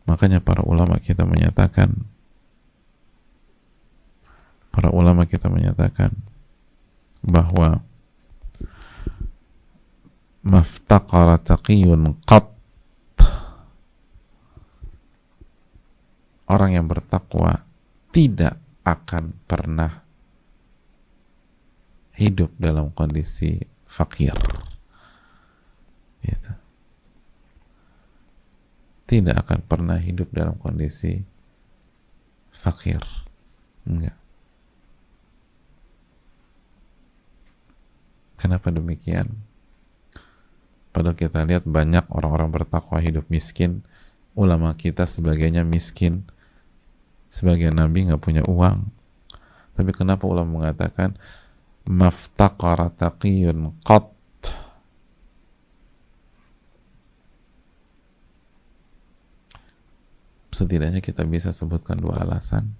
Makanya para ulama kita menyatakan bahwa maftaqara taqiyun qat, orang yang bertakwa tidak akan pernah hidup dalam kondisi fakir, gitu. Tidak akan pernah hidup dalam kondisi fakir, enggak. Kenapa demikian? Padahal kita lihat banyak orang-orang bertakwa hidup miskin, ulama kita sebagainya miskin, sebagian nabi nggak punya uang. Tapi kenapa ulama mengatakan maftaqara taqiyun qat? Setidaknya kita bisa sebutkan dua alasan.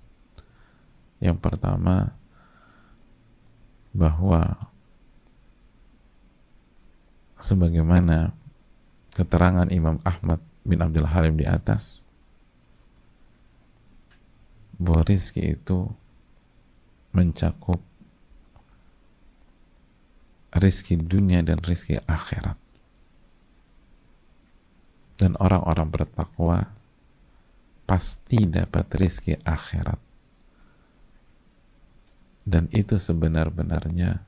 Yang pertama, bahwa sebagaimana keterangan Imam Ahmad bin Abdul Halim di atas, bahwa rizki itu mencakup rizki dunia dan rizki akhirat. Dan orang-orang bertakwa pasti dapat rizki akhirat. Dan itu sebenar-benarnya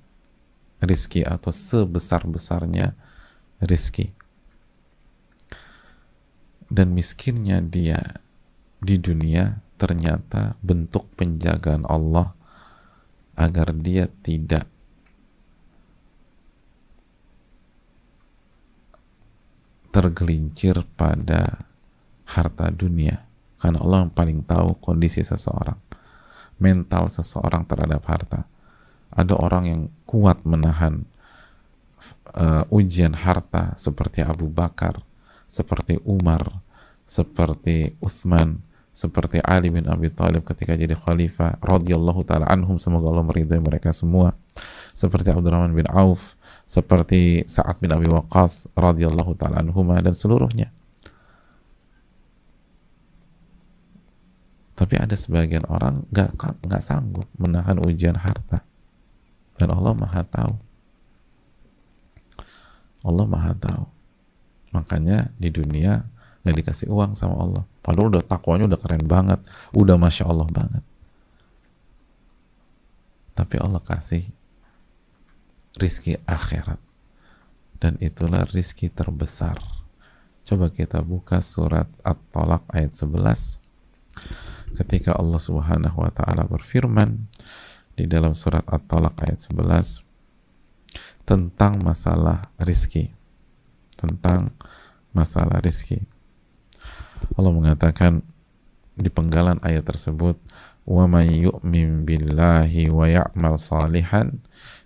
rizki, atau sebesar-besarnya rizki. Dan miskinnya dia di dunia ternyata bentuk penjagaan Allah agar dia tidak tergelincir pada harta dunia. Karena Allah yang paling tahu kondisi seseorang, mental seseorang terhadap harta. Ada orang yang kuat menahan ujian harta seperti Abu Bakar, seperti Umar, seperti Uthman, seperti Ali bin Abi Thalib ketika jadi khalifah radhiyallahu taala anhum, semoga Allah meridai mereka semua, seperti Abdurrahman bin Auf, seperti Sa'ad bin Abi Waqqas radhiyallahu taala anhuma, dan seluruhnya. Tapi ada sebagian orang nggak sanggup menahan ujian harta, dan Allah maha tahu. Allah maha tahu. Makanya di dunia nggak dikasih uang sama Allah, padahal udah takwanya udah keren banget, udah masya Allah banget. Tapi Allah kasih rizki akhirat, dan itulah rizki terbesar. Coba kita buka surat At-Talaq ayat 11. Ketika Allah Subhanahu wa taala berfirman di dalam surat At-Talaq ayat 11 tentang masalah rizki, tentang masalah rizki, Allah mengatakan di penggalan ayat tersebut, wa may yu'min billahi wa ya'mal salihan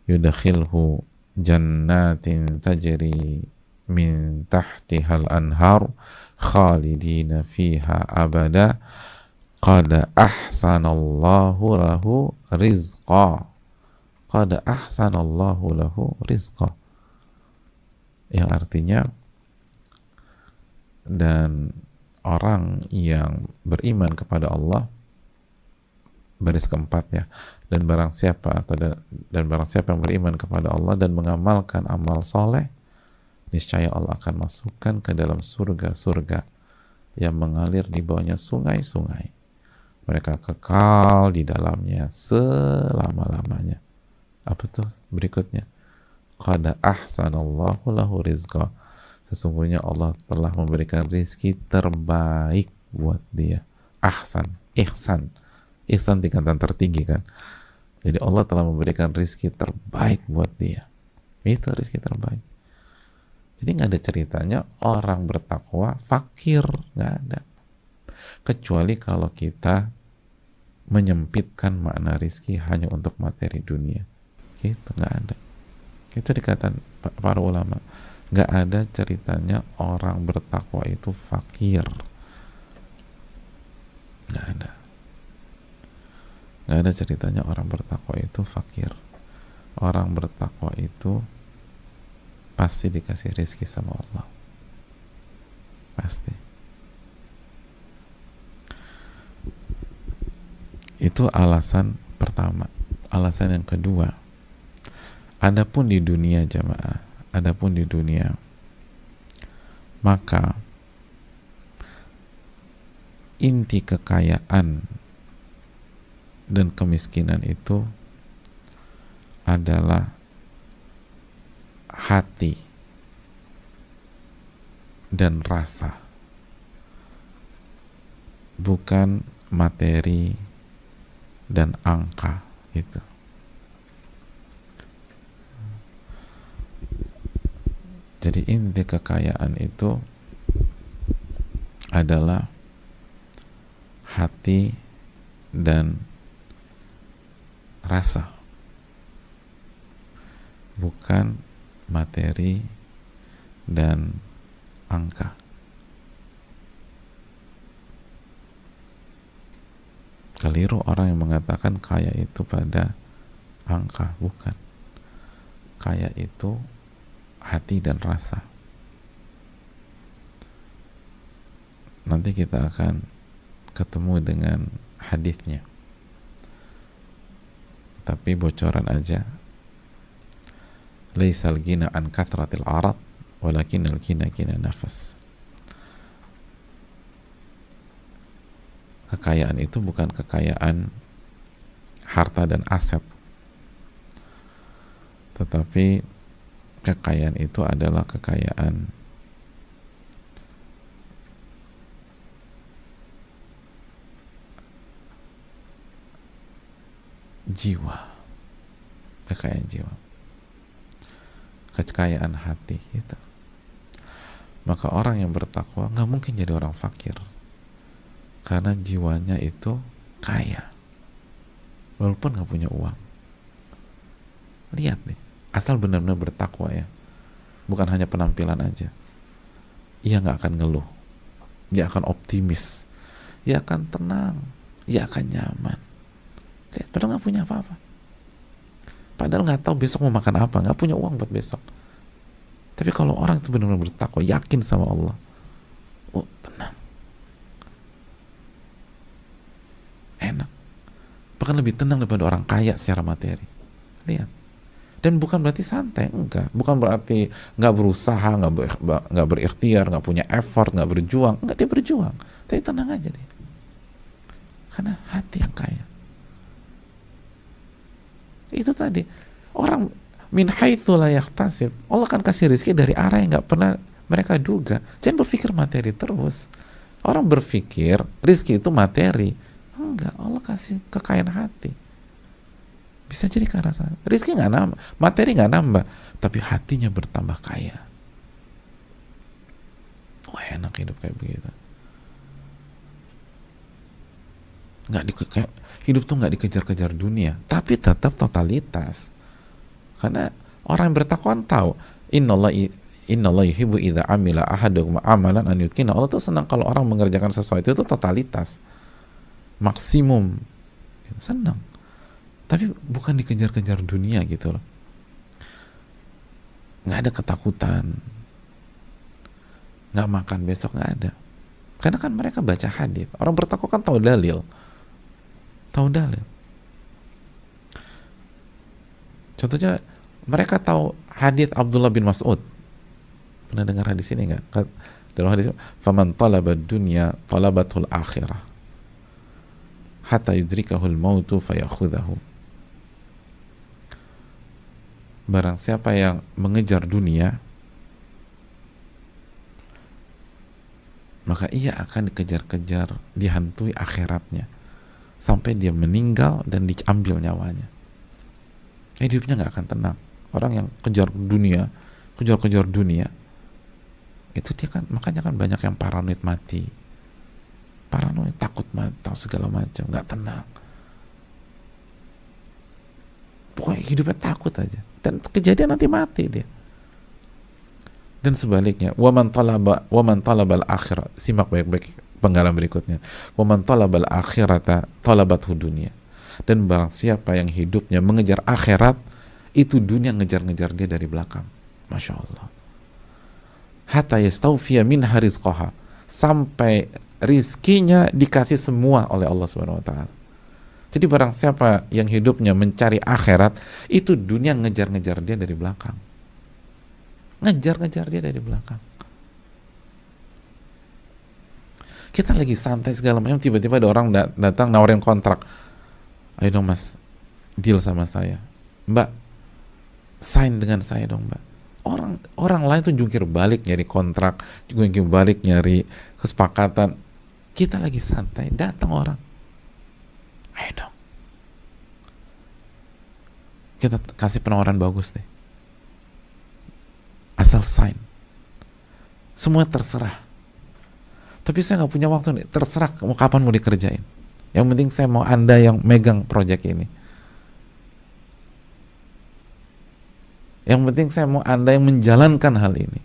yudkhilhu jannatin tajri min tahtihal anhar khalidina fiha abada qad ahsanallahu lahu rizqa. Qad ahsanallahu lahu rizqa, yang artinya, dan orang yang beriman kepada Allah, baris keempat ya, dan barang siapa yang beriman kepada Allah dan mengamalkan amal soleh, niscaya Allah akan masukkan ke dalam surga-surga yang mengalir di bawahnya sungai-sungai. Mereka kekal di dalamnya selama-lamanya. Apa tuh berikutnya? Qad ahsanallahu lahu rizqa. Sesungguhnya Allah telah memberikan rizki terbaik buat dia. Ahsan, ihsan. Ihsan tingkatan tertinggi kan. Jadi Allah telah memberikan rizki terbaik buat dia. Itu rizki terbaik. Jadi nggak ada ceritanya orang bertakwa fakir, nggak ada. Kecuali kalau kita menyempitkan makna rizki hanya untuk materi dunia, gitu, nggak ada. Itu dikatakan para ulama, nggak ada ceritanya orang bertakwa itu fakir, nggak ada. Nggak ada ceritanya orang bertakwa itu fakir. Orang bertakwa itu pasti dikasih rizki sama Allah, pasti. Itu alasan pertama. Alasan yang kedua, adapun di dunia jamaah, adapun di dunia, maka inti kekayaan dan kemiskinan itu adalah hati dan rasa, bukan materi dan angka itu. Jadi inti kekayaan itu adalah hati dan rasa, bukan materi dan angka. Keliru orang yang mengatakan kaya itu pada angka, bukan. Kaya itu hati dan rasa. Nanti kita akan ketemu dengan hadisnya. Tapi bocoran aja. Laisal ghina an kathratil arad, walakinnal ghina ghina nafas. Kekayaan itu bukan kekayaan harta dan aset, tetapi kekayaan itu adalah kekayaan jiwa, kekayaan jiwa, kekayaan hati itu. Maka orang yang bertakwa nggak mungkin jadi orang fakir, karena jiwanya itu kaya walaupun nggak punya uang. Lihat nih, asal benar-benar bertakwa ya, bukan hanya penampilan aja, ia nggak akan ngeluh, ia akan optimis, ia akan tenang, ia akan nyaman. Lihat, padahal nggak punya apa-apa, padahal nggak tahu besok mau makan apa, nggak punya uang buat besok. Tapi kalau orang itu benar-benar bertakwa, yakin sama Allah, oh tenang, enak, bahkan lebih tenang daripada orang kaya secara materi. Lihat. Dan bukan berarti santai, enggak. Bukan berarti nggak berusaha, nggak berikhtiar, nggak punya effort, nggak berjuang. Enggak, dia berjuang. Tapi tenang aja dia. Karena hati yang kaya. Itu tadi. Orang min haitsu la yahtasib. Allah akan kasih rezeki dari arah yang nggak pernah mereka duga. Jangan berpikir materi terus. Orang berpikir rezeki itu materi. Enggak, Allah kasih kekayaan hati. Bisa jadi ke arah sana. Rizki nggak nambah, materi nggak nambah, tapi hatinya bertambah kaya. Wah, enak hidup kayak begitu. Hidup tuh nggak dikejar-kejar dunia, tapi tetap totalitas. Karena orang yang bertakwa tahu, innallaha yuhibbu idza amila ahadukum amalan an yutkina. Allah tuh senang kalau orang mengerjakan sesuatu itu totalitas, maksimum, senang. Tapi bukan dikejar-kejar dunia gitu loh. Nggak ada ketakutan, nggak makan besok, nggak ada. Karena kan mereka baca hadis. Orang bertakwa kan tahu dalil. Contohnya mereka tahu hadis Abdullah bin Mas'ud. Pernah dengar hadis ini nggak? Dalam hadis, faman talaba dunya talabatul akhirah hatta yudrikahul mautu fayakhudhahu. Barang siapa yang mengejar dunia, maka ia akan dikejar-kejar, dihantui akhiratnya sampai dia meninggal dan diambil nyawanya. Hidupnya nggak akan tenang. Orang yang kejar dunia itu dia kan, makanya kan banyak yang paranoid mati, paranoid, takut mati, tahu segala macam, nggak tenang. Pokoknya hidupnya takut aja, dan kejadian nanti mati dia. Dan sebaliknya, waman talabal akhirat, simak baik-baik penggalan berikutnya, waman talabal akhirata talabathu dunya. Dan barang siapa yang hidupnya mengejar akhirat, itu dunia ngejar-ngejar dia dari belakang. Masya Allah. Hatta yastawfiya minha rizqaha, sampai rizkinya dikasih semua oleh Allah Subhanahu wa taala. Jadi barang siapa yang hidupnya mencari akhirat, itu dunia ngejar-ngejar dia dari belakang. Ngejar-ngejar dia dari belakang. Kita lagi santai segala macam, tiba-tiba ada orang datang nawarin kontrak. Ayo dong mas, deal sama saya. Mbak, sign dengan saya dong mbak. Orang lain tuh jungkir balik nyari kontrak, jungkir balik nyari kesepakatan. Kita lagi santai, datang orang. Ayo dong. Kita kasih penawaran bagus deh. Asal sign. Semua terserah. Tapi saya nggak punya waktu nih. Terserah kapan mau dikerjain. Yang penting saya mau Anda yang megang proyek ini. Yang penting saya mau Anda yang menjalankan hal ini.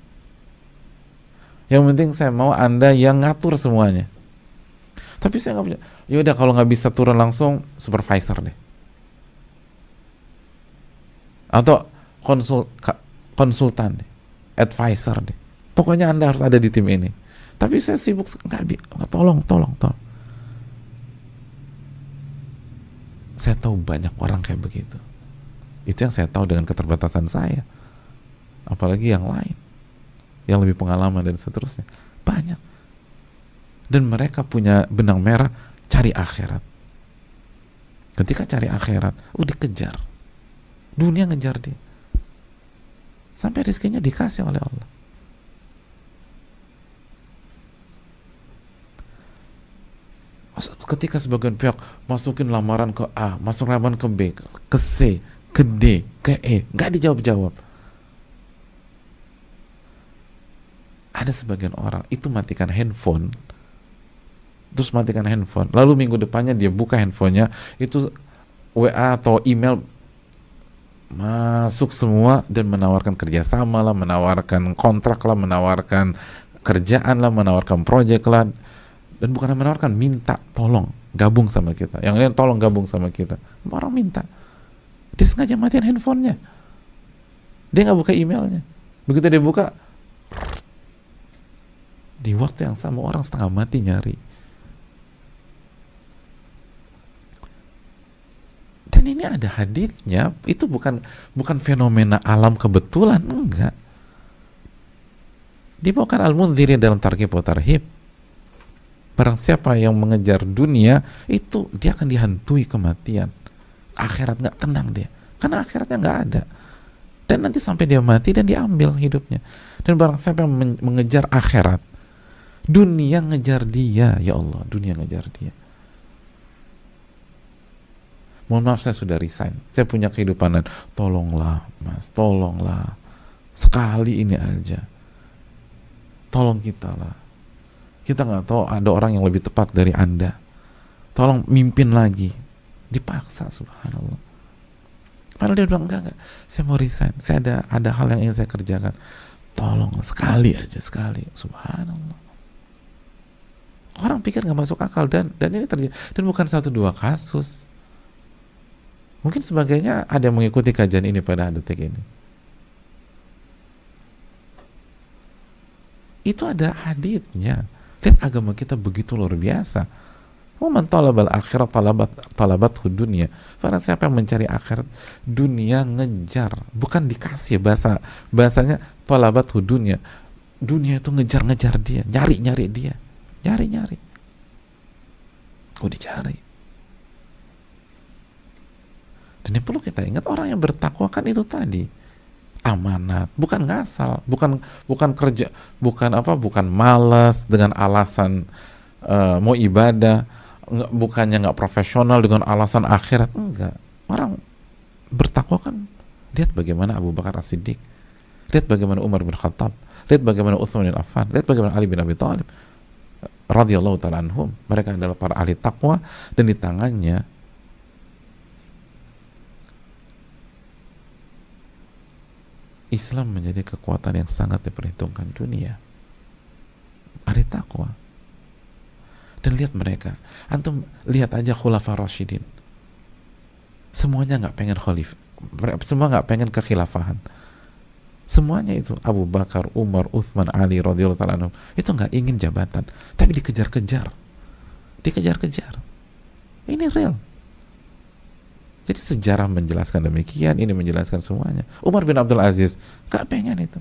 Yang penting saya mau Anda yang ngatur semuanya. Tapi saya nggak punya. Yaudah kalau nggak bisa turun langsung, supervisor deh. Atau konsultan deh. Advisor deh. Pokoknya Anda harus ada di tim ini. Tapi saya sibuk, tolong. Saya tahu banyak orang kayak begitu. Itu yang saya tahu dengan keterbatasan saya. Apalagi yang lain, yang lebih pengalaman dan seterusnya. Banyak. Dan mereka punya benang merah, cari akhirat. Ketika cari akhirat, dikejar. Dunia ngejar dia. Sampai rezekinya dikasih oleh Allah. Ketika sebagian pihak masukin lamaran ke A, masuk lamaran ke B, ke C, ke D, ke E, nggak dijawab-jawab. Ada sebagian orang itu matikan handphone, terus matikan handphone, lalu minggu depannya dia buka handphonenya, itu WA atau email masuk semua dan menawarkan kerjasama lah, menawarkan kontrak lah, menawarkan kerjaan lah, menawarkan proyek lah. Dan bukan menawarkan, minta tolong gabung sama kita. Yang lain tolong gabung sama kita. Orang minta. Dia sengaja matiin handphonenya. Dia nggak buka emailnya. Begitu dia buka, di waktu yang sama orang setengah mati nyari. Dan ini ada haditsnya. Itu bukan fenomena alam kebetulan, enggak. Dibawakan Al-Mundhiri dalam Targhib wa Tarhib. Barang siapa yang mengejar dunia, itu dia akan dihantui kematian. Akhirat nggak tenang dia, karena akhiratnya nggak ada. Dan nanti sampai dia mati dan diambil hidupnya. Dan barang siapa yang mengejar akhirat, dunia ngejar dia, ya Allah, dunia ngejar dia. Mohon maaf saya sudah resign, saya punya kehidupan, tolonglah mas, tolonglah, sekali ini aja, tolong kita lah. Kita nggak tahu ada orang yang lebih tepat dari Anda. Tolong mimpin lagi. Dipaksa, subhanallah. Padahal dia bilang enggak. Saya mau resign. Saya ada hal yang ingin saya kerjakan. Tolong sekali aja, sekali. Subhanallah. Orang pikir nggak masuk akal dan ini terjadi. Dan bukan 1-2 kasus. Mungkin sebagainya ada yang mengikuti kajian ini pada detik ini. Itu ada haditsnya. Lihat agama kita begitu luar biasa. Man talabal akhirat talabat dunia. Karena siapa yang mencari akhirat, dunia ngejar, bukan dikasih. Bahasanya talabat dunia. Dunia itu ngejar-ngejar dia, nyari dia, nyari. Dicari. Dan yang perlu kita ingat, orang yang bertakwa kan itu tadi amanat, bukan ngasal, bukan kerja, bukan malas dengan alasan mau ibadah, bukannya nggak profesional dengan alasan akhirat, enggak. Orang bertakwa kan, lihat bagaimana Abu Bakar As-Siddiq, lihat bagaimana Umar bin Khattab, lihat bagaimana Utsman bin Affan, lihat bagaimana Ali bin Abi Thalib radhiyallahu ta'ala anhum. Mereka adalah para ahli takwa, dan di tangannya Islam menjadi kekuatan yang sangat diperhitungkan dunia. Ahli takwa. Dan lihat mereka. Antum lihat aja Khulafa Rasyidin. Semuanya nggak pengen khalifah. Semua nggak pengen kekhilafahan. Semuanya itu Abu Bakar, Umar, Uthman, Ali radhiyallahu ta'ala anhum, itu nggak ingin jabatan, tapi dikejar-kejar. Dikejar-kejar. Ini real. Jadi sejarah menjelaskan demikian, ini menjelaskan semuanya. Umar bin Abdul Aziz gak pengen itu,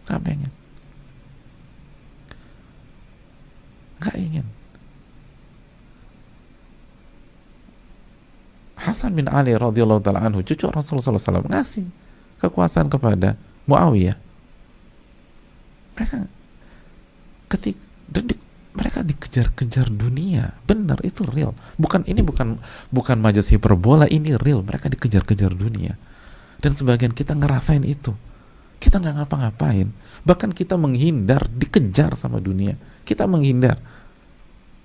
gak pengen, gak ingin. Hasan bin Ali radhiyallahu taala anhu, cucu Rasulullah SAW, ngasih kekuasaan kepada Muawiyah. Mereka mereka dikejar-kejar dunia, benar, itu real. Bukan majas hiperbola, ini real. Mereka dikejar-kejar dunia. Dan sebagian kita ngerasain itu. Kita nggak ngapa-ngapain, bahkan kita menghindar, dikejar sama dunia. Kita menghindar.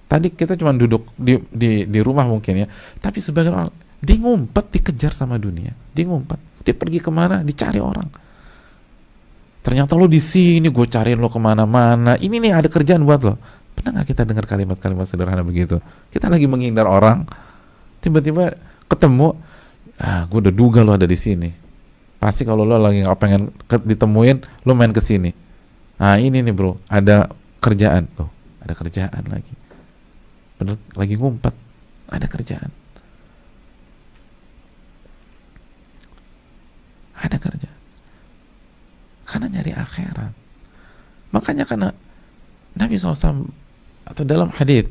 Tadi kita cuma duduk di rumah mungkin ya, tapi sebagian orang dia ngumpet, dikejar sama dunia. Dia ngumpet, dia pergi kemana, dicari orang. Ternyata lo di sini, gue cariin lo kemana-mana. Ini nih ada kerjaan buat lo. Pernah nggak kita dengar kalimat-kalimat sederhana begitu? Kita lagi menghindar orang, tiba-tiba ketemu, gue udah duga lo ada di sini. Pasti kalau lo lagi nggak pengen ditemuin, lo main ke sini. Ini nih bro, ada kerjaan. Loh, ada kerjaan lagi. Bener, lagi ngumpet, ada kerjaan. Ada kerjaan. Karena nyari akhirat. Makanya karena Nabi SAW atau dalam hadits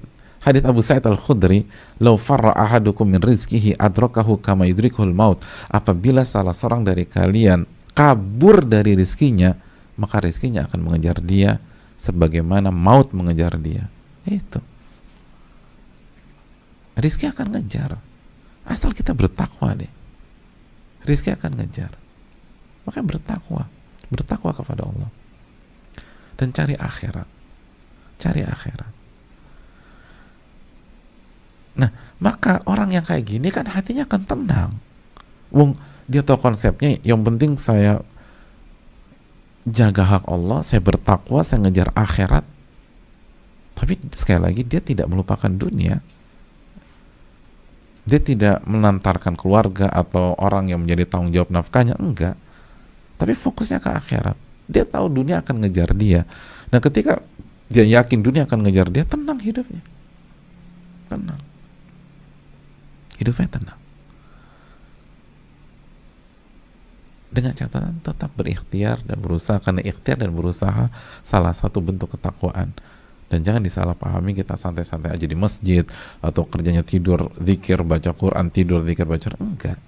Abu Sa'id Al-Khudri, "Lau farra ahadukum min rizqihi adrakahu kama yudrikul maut." Apabila salah seorang dari kalian kabur dari rizkinya, maka rizkinya akan mengejar dia sebagaimana maut mengejar dia. Itu. Rizki akan ngejar. Asal kita bertakwa deh. Rizki akan ngejar. Makanya bertakwa kepada Allah. Dan cari akhirat. Cari akhirat. Nah, maka orang yang kayak gini kan hatinya akan tenang. Dia tahu konsepnya, yang penting saya jaga hak Allah, saya bertakwa, saya ngejar akhirat. Tapi sekali lagi dia tidak melupakan dunia. Dia tidak menantarkan keluarga atau orang yang menjadi tanggung jawab nafkahnya, enggak. Tapi fokusnya ke akhirat. Dia tahu dunia akan ngejar dia. Nah, ketika dia yakin dunia akan ngejar dia, tenang hidupnya. Tenang. Hidupnya tenang. Dengan catatan tetap berikhtiar dan berusaha, karena ikhtiar dan berusaha salah satu bentuk ketakwaan. Dan jangan disalahpahami kita santai-santai aja di masjid atau kerjanya tidur, zikir, baca Quran, tidur, zikir, baca Quran. Enggak.